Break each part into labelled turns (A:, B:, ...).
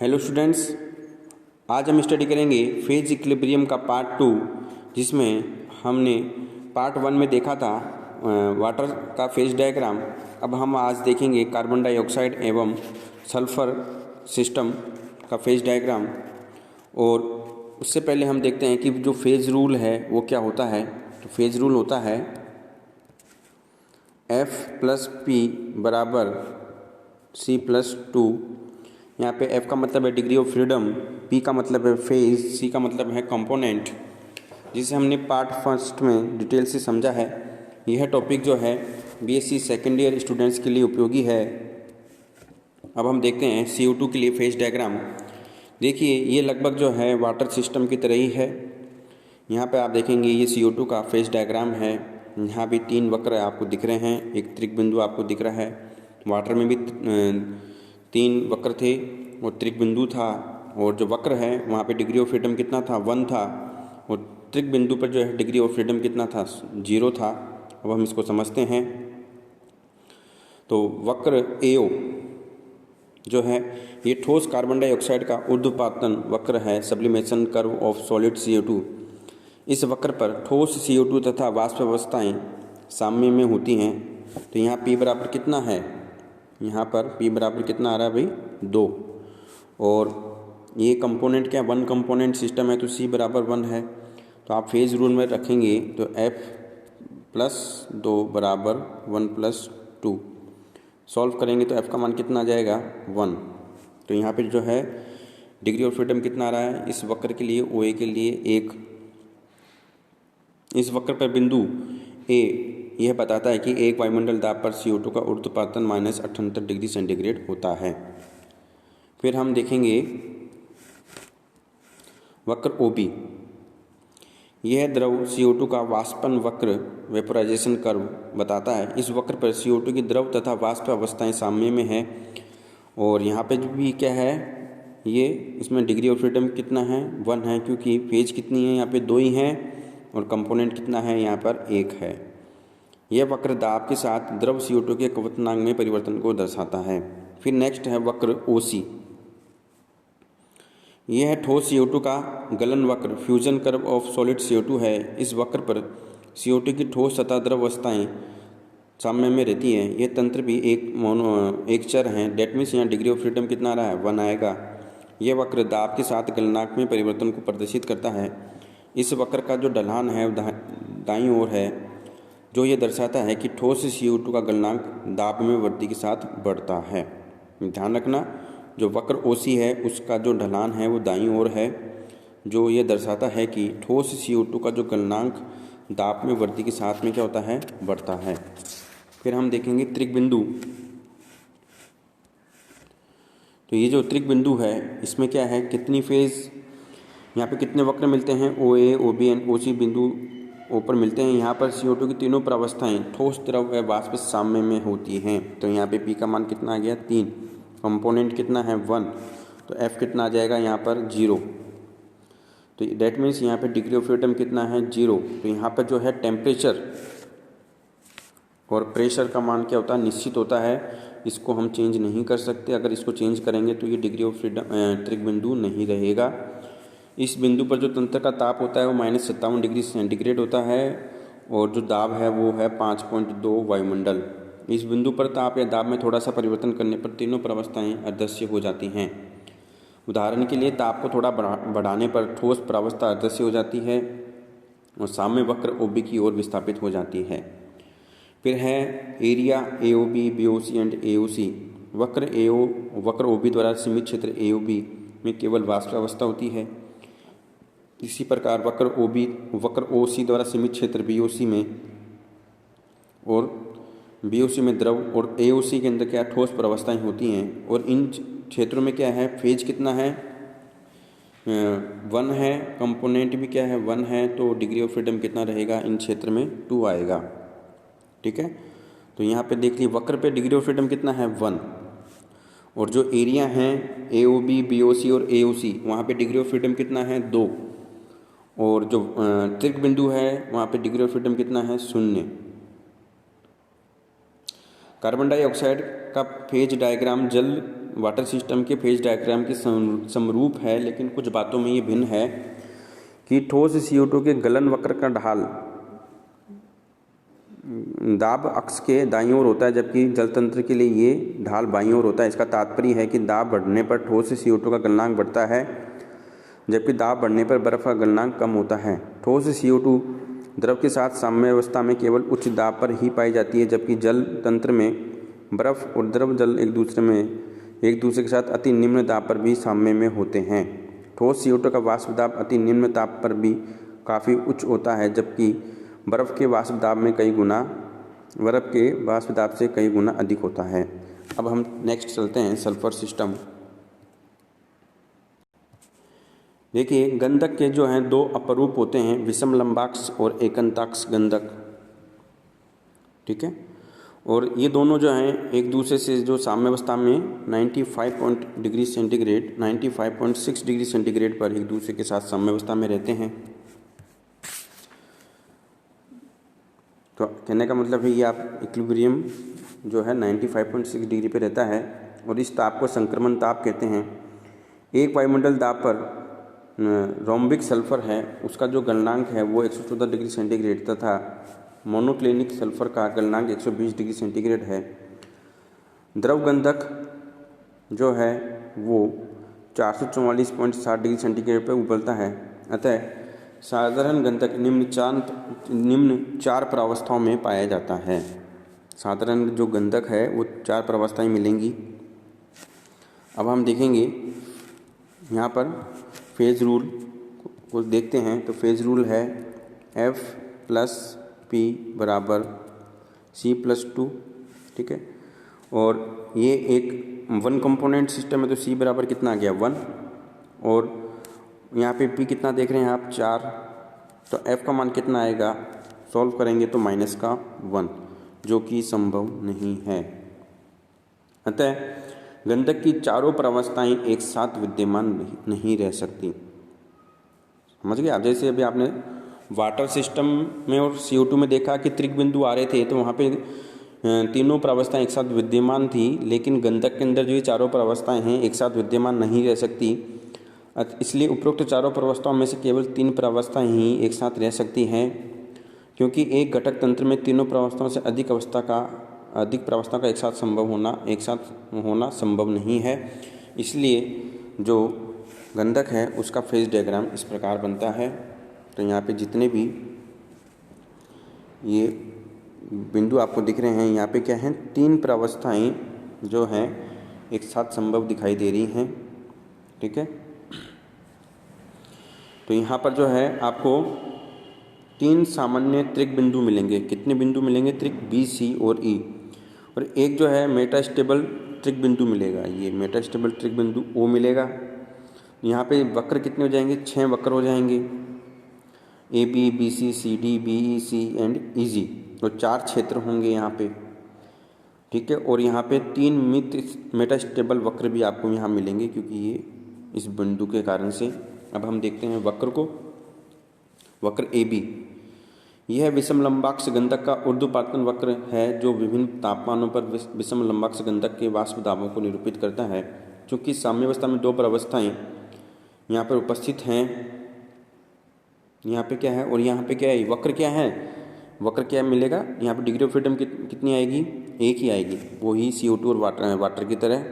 A: Hello students, आज हम study करेंगे फेज इक्विलिब्रियम का पार्ट 2, जिसमें हमने पार्ट 1 में देखा था वाटर का फेज डायग्राम। अब हम आज देखेंगे कार्बन डाइऑक्साइड एवं सल्फर सिस्टम का फेज डायग्राम। और उससे पहले हम देखते हैं कि जो फेज रूल है वो क्या होता है। तो फेज रूल होता है F+P बराबर C+2। यहाँ पे F का मतलब है डिग्री ऑफ फ्रीडम, P का मतलब है फेज, C का मतलब है कंपोनेंट, जिसे हमने पार्ट फर्स्ट में डिटेल से समझा है। यह टॉपिक जो है बीएससी सेकेंड ईयर स्टूडेंट्स के लिए उपयोगी है। अब हम देखते हैं CO2 के लिए फेज डायग्राम। देखिए, ये लगभग जो है वाटर सिस्टम की तरह ही है। यहाँ पे आप देखेंगे ये CO2 का फेज डायग्राम है। यहाँ भी 3 वक्र आपको दिख रहे हैं, एक त्रिक बिंदु आपको दिख रहा है। वाटर में भी 3 वक्र थे और त्रिक बिंदु था, और जो वक्र है वहाँ पे डिग्री ऑफ फ्रीडम कितना था, 1 था, और त्रिक बिंदु पर जो है डिग्री ऑफ फ्रीडम कितना था, 0 था। अब हम इसको समझते हैं। तो वक्र AO जो है ये ठोस कार्बन डाइऑक्साइड का ऊर्ध्वपातन वक्र है, sublimation curve of solid CO2। इस वक्र पर ठोस CO2 तथा वाष्प अवस्थाएँ साम्य में होती हैं। तो यहाँ P बराबर कितना है, यहाँ पर P बराबर कितना आ रहा है भाई, 2। और ये कंपोनेंट क्या, 1 कंपोनेंट सिस्टम है, तो C बराबर 1 है। तो आप फेज रूल में रखेंगे तो F+2 बराबर 1+2 सॉल्व करेंगे तो F का मान कितना आ जाएगा, 1। तो यहाँ पे जो है डिग्री ऑफ फ्रीडम कितना आ रहा है इस वक्र के लिए, OA के लिए 1। इस वक्र पर बिंदु A यह बताता है कि एक वायुमंडल दाब पर CO2 का ऊर्ध्वपातन -78 डिग्री सेंटीग्रेड होता है। फिर हम देखेंगे वक्र OB। यह द्रव CO2 का वाष्पन वक्र वेपोराइजेशन कर्व बताता है। इस वक्र पर CO2 की द्रव तथा वाष्प अवस्थाएं साम्य में है। और यहाँ पे जो भी क्या है, ये इसमें डिग्री ऑफ फ्रीडम कितना है, 1 है, क्योंकि फेज कितनी है, यहाँ पे 2 ही हैं, और कंपोनेंट कितना है, यहाँ पर 1 है। यह वक्र दाब के साथ द्रव CO2 के क्वथनांक में परिवर्तन को दर्शाता है। फिर नेक्स्ट है वक्र OC। यह ठोस CO2 का गलन वक्र fusion curve of solid CO2 है। इस वक्र पर CO2 की ठोस तथा द्रव अवस्थाएँ साम्य में रहती हैं। यह तंत्र भी एक चर हैं। डेट मीन्स यहाँ डिग्री ऑफ फ्रीडम कितना आ रहा है, 1 आएगा। यह वक्र दाब के साथ गलनांक में परिवर्तन को प्रदर्शित करता है। इस वक्र का जो ढलान है दाईं ओर है, जो ये दर्शाता है कि ठोस CO2 का गलनांक दाब में वृद्धि के साथ बढ़ता है। ध्यान रखना, जो वक्र OC है उसका जो ढलान है वो दाईं ओर है, जो ये दर्शाता है कि ठोस CO2 का जो गलनांक दाब में वृद्धि के साथ में क्या होता है, बढ़ता है। फिर हम देखेंगे त्रिक बिंदु। तो ये जो त्रिक बिंदु है इसमें क्या है, कितनी फेज, यहाँ पे कितने वक्र मिलते हैं, OA, OB एंड OC बिंदु ऊपर मिलते हैं। यहाँ पर CO2 की तीनों प्रावस्थाएं ठोस, द्रव व वाष्प साम्य में होती हैं। तो यहाँ पे P का मान कितना आ गया, 3। कंपोनेंट कितना है, 1। तो F कितना आ जाएगा यहाँ पर, 0। तो डेट मीन्स यहाँ पे डिग्री ऑफ फ्रीडम कितना है, 0। तो यहाँ पर जो है टेम्परेचर और प्रेशर का मान क्या होता है, निश्चित होता है। इसको हम चेंज नहीं कर सकते। अगर इसको चेंज करेंगे तो ये डिग्री ऑफ फ्रीडम त्रिक बिंदु नहीं रहेगा। इस बिंदु पर जो तंत्र का ताप होता है वो -57 डिग्री सेंटीग्रेड होता है, और जो दाब है वो है 5.2 वायुमंडल। इस बिंदु पर ताप या दाब में थोड़ा सा परिवर्तन करने पर तीनों प्रावस्थाएं अदृश्य हो जाती हैं। उदाहरण के लिए ताप को थोड़ा बढ़ाने पर ठोस प्रावस्था अदृश्य हो जाती है और साम्य वक्र OB की ओर विस्थापित हो जाती है। फिर है area AOB, BOC and AOC। वक्र OB द्वारा सीमित क्षेत्र AOB में केवल वाष्प अवस्था होती है। इसी प्रकार वक्र OC द्वारा सीमित क्षेत्र BOC में, और BOC में द्रव, और AOC के अंदर क्या ठोस प्रावस्थाएं होती हैं। और इन क्षेत्रों में क्या है, फेज कितना है, 1 है, कंपोनेंट भी क्या है, 1 है। तो डिग्री ऑफ फ्रीडम कितना रहेगा, इन क्षेत्र में 2 आएगा। ठीक है, तो यहाँ पे देख लीजिए वक्र पे डिग्री ऑफ फ्रीडम कितना है, 1। और जो एरिया हैं AOB, BOC और AOC, वहाँ पे डिग्री ऑफ फ्रीडम कितना है, 2। और जो त्रिक बिंदु है वहाँ पे डिग्री ऑफ फ्रीडम कितना है, 0। कार्बन डाइऑक्साइड का फेज डायग्राम जल वाटर सिस्टम के फेज डायग्राम के समरूप है, लेकिन कुछ बातों में ये भिन्न है कि ठोस CO2 के गलन वक्र का ढाल दाब अक्ष के दाईं ओर होता है, जबकि जल तंत्र के लिए ये ढाल बाईं ओर होता है। इसका तात्पर्य है कि दाब बढ़ने पर ठोस CO2 का गलनांक बढ़ता है, जबकि दाब बढ़ने पर बर्फ का गलनांक कम होता है। ठोस CO2 द्रव के साथ साम्य अवस्था में केवल उच्च दाब पर ही पाई जाती है, जबकि जल तंत्र में बर्फ और द्रव जल एक दूसरे के साथ अति निम्न दाब पर भी साम्य में होते हैं। ठोस CO2 का वाष्प दाब अति निम्न ताप पर भी काफ़ी उच्च होता है, जबकि बर्फ के वाष्प दाब से कई गुना अधिक होता है। अब हम नेक्स्ट चलते हैं सल्फर सिस्टम। देखिए, गंधक के जो हैं दो अपरूप होते हैं, विषम लंबाक्ष और एकंताक्ष गंधक। ठीक है, और ये दोनों जो हैं एक दूसरे से जो साम्य अवस्था में 95 डिग्री सेंटीग्रेड 95.6 डिग्री सेंटीग्रेड पर एक दूसरे के साथ साम्य अवस्था में रहते हैं। तो कहने का मतलब है ये आप इक्विलिब्रियम जो है 95.6 डिग्री पे रहता है, और इस ताप को संक्रमण ताप कहते हैं। एक वायुमंडल दाब पर रोम्बिक सल्फर है, उसका जो गलनांक है वो 114 डिग्री सेंटीग्रेड तथा मोनोक्लिनिक सल्फर का गलनांक 120 डिग्री सेंटीग्रेड है। द्रव गंधक जो है वो 444.7 डिग्री सेंटीग्रेड पर उबलता है। अतः साधारण गंधक निम्न चार प्रावस्थाओं में पाया जाता है। साधारण जो गंधक है वो चार प्रावस्थाएं मिलेंगी। अब हम देखेंगे यहाँ पर फेज रूल को देखते हैं। तो फेज रूल है F+P = C+2। ठीक है, और ये एक वन कंपोनेंट सिस्टम है, तो C बराबर कितना आ गया 1, और यहाँ पे P कितना देख रहे हैं आप 4, तो F का मान कितना आएगा, सॉल्व करेंगे तो -1, जो कि संभव नहीं है। अतः गंधक की चारों प्रावस्थाएं एक साथ विद्यमान नहीं रह सकती। समझ गए आप? जैसे अभी आपने वाटर सिस्टम में और CO2 में देखा कि त्रिक बिंदु आ रहे थे, तो वहाँ पे तीनों प्रावस्थाएं एक साथ विद्यमान थी, लेकिन गंधक के अंदर जो ये चारों प्रावस्थाएं हैं एक साथ विद्यमान नहीं रह सकती। इसलिए उपरोक्त चारों प्रावस्थाओं में से केवल 3 प्रावस्थाएं ही एक साथ रह सकती हैं, क्योंकि एक घटक तंत्र में तीनों प्रावस्थाओं से अधिक प्रावस्था का एक साथ होना संभव नहीं है। इसलिए जो गंधक है उसका फेज डायग्राम इस प्रकार बनता है। तो यहाँ पे जितने भी ये बिंदु आपको दिख रहे हैं, यहाँ पे क्या हैं, 3 प्रावस्थाएं जो हैं एक साथ संभव दिखाई दे रही हैं। ठीक है, तो यहाँ पर जो है आपको 3 सामान्य त्रिक बिंदु मिलेंगे। कितने बिंदु मिलेंगे? त्रिक B, C और E, और एक जो है मेटास्टेबल त्रिक बिंदु मिलेगा। ये मेटास्टेबल त्रिक बिंदु O मिलेगा। यहाँ पे वक्र कितने हो जाएंगे? 6 वक्र हो जाएंगे, AB, BC, CD, BE, C and EG। तो 4 क्षेत्र होंगे यहाँ पे। ठीक है, और यहाँ पे 3 मेटास्टेबल वक्र भी आपको यहाँ मिलेंगे, क्योंकि ये इस बिंदु के कारण से। अब हम देखते हैं वक्र को। वक्र AB, यह विषम लंबाक्ष गंधक का ऊर्ध्वपातन वक्र है, जो विभिन्न तापमानों पर विषम लंबाक्ष गंधक के वाष्प दाबों को निरूपित करता है। चूँकि साम्यावस्था में 2 प्रावस्थाएं यहाँ पर उपस्थित हैं, यहाँ पे क्या है और यहाँ पे क्या है, वक्र क्या है, वक्र क्या मिलेगा यहाँ पे, डिग्री ऑफ फ्रीडम कितनी आएगी? 1 ही आएगी, वो ही CO2 और वाटर की तरह।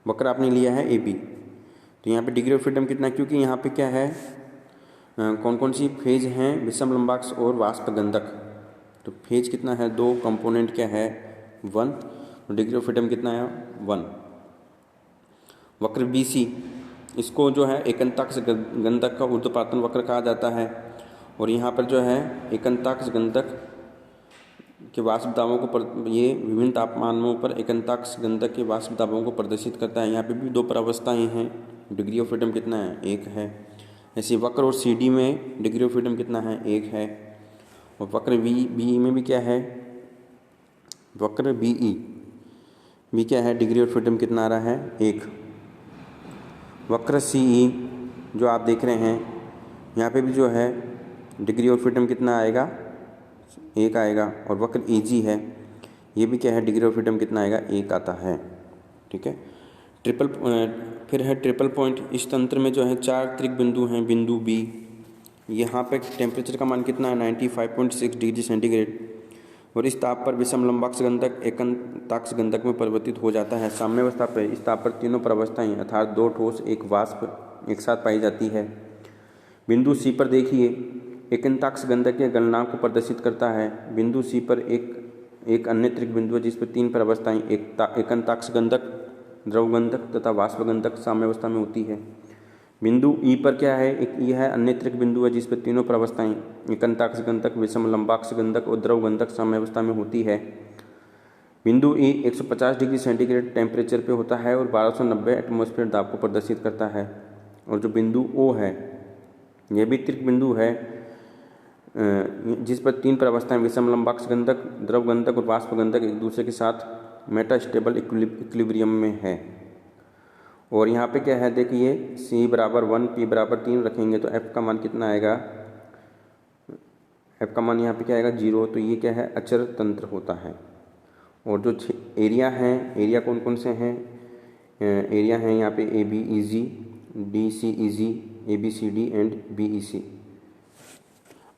A: वक्र आपने लिया है AB, तो यहाँ पे डिग्री ऑफ फ्रीडम कितना, क्योंकि यहाँ पे क्या है, कौन कौन सी फेज हैं, विषम लंबाक्ष और वाष्प गंधक। तो फेज कितना है, 2, कंपोनेंट क्या है 1, तो डिग्री ऑफ फ्रीडम कितना है 1। वक्र BC, इसको जो है एकंताक्ष गंधक का ऊर्ध्वपातन वक्र कहा जाता है, और यहाँ पर जो है एकंताक्ष गंधक के वाष्प दाबों को ये विभिन्न तापमानों पर एकंताक्ष गंधक के वाष्प दाबों को प्रदर्शित करता है। यहाँ पे भी 2 प्रावस्थाएं हैं, डिग्री ऑफ फ्रीडम कितना है 1 है। ऐसे वक्र और CD में डिग्री ऑफ फ्रीडम कितना है 1 है, और वक्र BE में भी क्या है, वक्र BE भी क्या है, डिग्री ऑफ फ्रीडम कितना आ रहा है 1। वक्र CE जो आप देख रहे हैं, यहाँ पे भी जो है डिग्री ऑफ फ्रीडम कितना आएगा 1 आएगा, और वक्र EG है, ये भी क्या है, डिग्री ऑफ फ्रीडम कितना आएगा, 1 आता है। ठीक है। फिर है ट्रिपल पॉइंट। इस तंत्र में जो है 4 त्रिक बिंदु हैं। बिंदु बी, यहाँ पे टेम्परेचर का मान कितना है, 95.6 डिग्री सेंटीग्रेड, और इस ताप पर विषम लंबाक्ष गंधक एकंताक्ष गंधक में परिवर्तित हो जाता है। साम्यावस्था पर इस ताप पर तीनों प्रावस्थाएं अर्थात 2 ठोस 1 वाष्प एक साथ पाई जाती है। बिंदु सी पर देखिए, एकंताक्ष गंधक के गलनांक को प्रदर्शित करता है। बिंदु सी पर एक अन्य त्रिक बिंदु है जिस पर 3 प्रावस्थाएं एकंताक्ष गंधक, द्रव गंधक तथा वाष्प गंधक साम्यावस्था में होती है। बिंदु ई पर क्या है, एक ई है अन्य त्रिक बिंदु है जिस पर तीनों प्रावस्थाएं एकंताक्ष गंधक, विषम लंबाक्ष गंधक और द्रव गंधक साम्यावस्था में होती है। बिंदु ई 150 डिग्री सेंटीग्रेड टेम्परेचर पे होता है और 1290 एटमॉस्फेयर दाब को प्रदर्शित करता है। और जो बिंदु ओ है, यह भी त्रिक बिंदु है जिस पर 3 प्रावस्थाएं विषम लंबाक्ष गंधक, द्रव गंधक और वाष्प गंधक एक दूसरे के साथ मेटास्टेबल इक्विलिब्रियम में है। और यहाँ पे क्या है, देखिए C बराबर 1, P बराबर 3 रखेंगे तो F का मान कितना आएगा, F का मान यहाँ पे क्या आएगा, 0। तो ये क्या है, अचर तंत्र होता है। और जो एरिया हैं, एरिया कौन कौन से हैं, एरिया हैं यहाँ पे ABEG, DCEG, ABCD and BEC।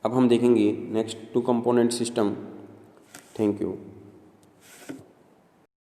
A: अब हम देखेंगे next 2 component system. Thank you.